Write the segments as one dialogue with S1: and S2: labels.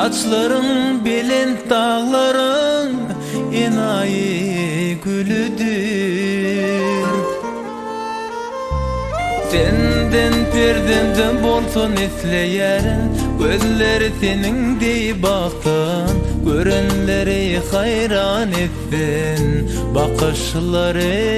S1: saçların bilen dağların enayi gülüdür. Senden perdenden bolsun esleyerin, gözleri senin dey baktın, görenleri hayran ettin bakışları.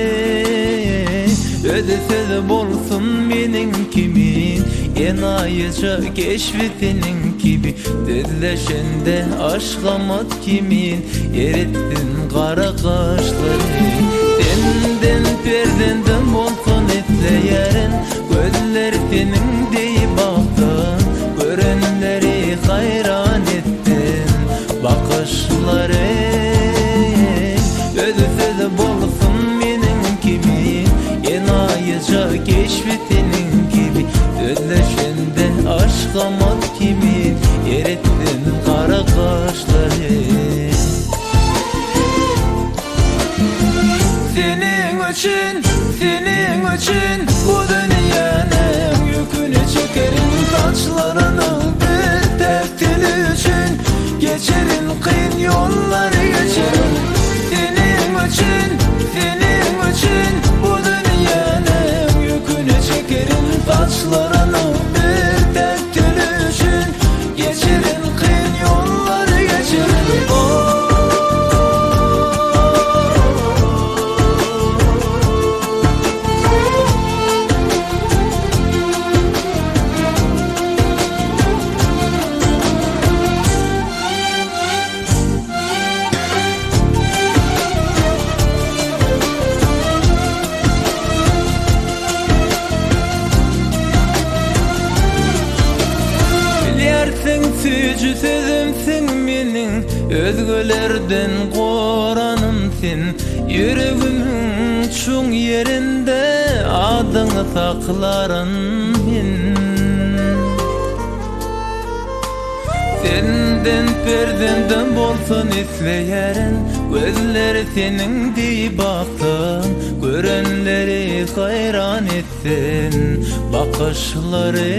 S1: Ödesiz bolsun menin kimin, enayıca keşfetinin gibi. Dizleşende aşkamat kimin, erittin kara kaşları. Senden perdenden bolsun esleyerin, gözler senin dey baktın, görenleri hayran ettin bakışları. Ödesiz bolsun menin kimi, enayıca keşfetinin gibi. Özleşende aşkamat kimi, erittin kara kaşları. Senin için bu dünyanın yükünü çekerim, saçlarının bir tek dili için geçerim, kıyın yolları geçerim. Senin için bu dünyanın yükünü çekerim, saçlarının bir tek dili için geçerim, kıyın yolları geçerim. Sücü sözümsün menin, özgölerden koranımsın. Yüreğimin çoğun yerinde adını saklarım ben. Senden perdenden bolsun esleyerin, gözleri senin dey baktın, görenleri hayran ettin bakışları.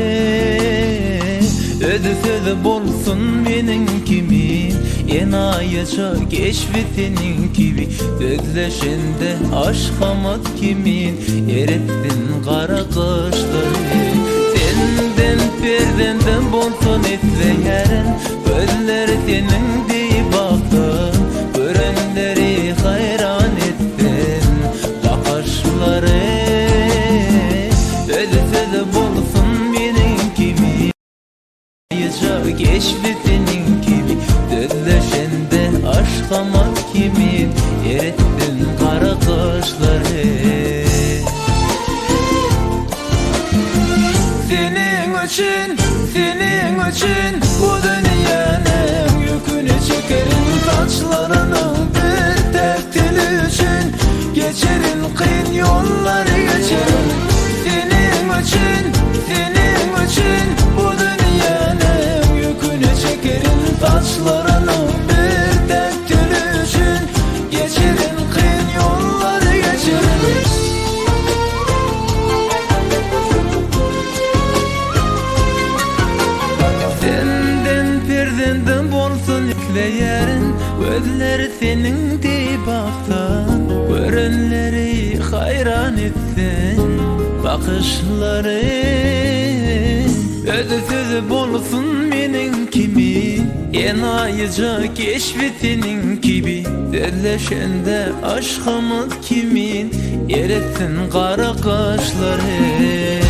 S1: Ödesiz bolsun menin kimi, enayıca keşfetinin gibi. Özleşende aşkamat kimin, erittin kara kaşları. Senden perdenden bolsun esleyerin, gözleri senin dey baktın, görenleri hayran ettin bakışları. Ödesiz bolsun menin kimi, keşfetinin gibi. Özleşende aşkamat kimin, erittin kara kaşları. Senin için bu dünyanın yükünü çekerim, saçlarının bir tek dili için geçerim, kıyın yolları geçerim. Senin için bu dünyanın yükünü çekerim, saçlarının bir tek dili için geçerim, kıyın yolları geçerim. Senden perdenden bolsun esleyerin, gözleri senin dey baktın, görenleri hayran etsin bakışları. Ödesiz bolsun menin kimi, enayıca keşfetinin gibi. Derleşende aşkımız kimin, erittin kara kaşları.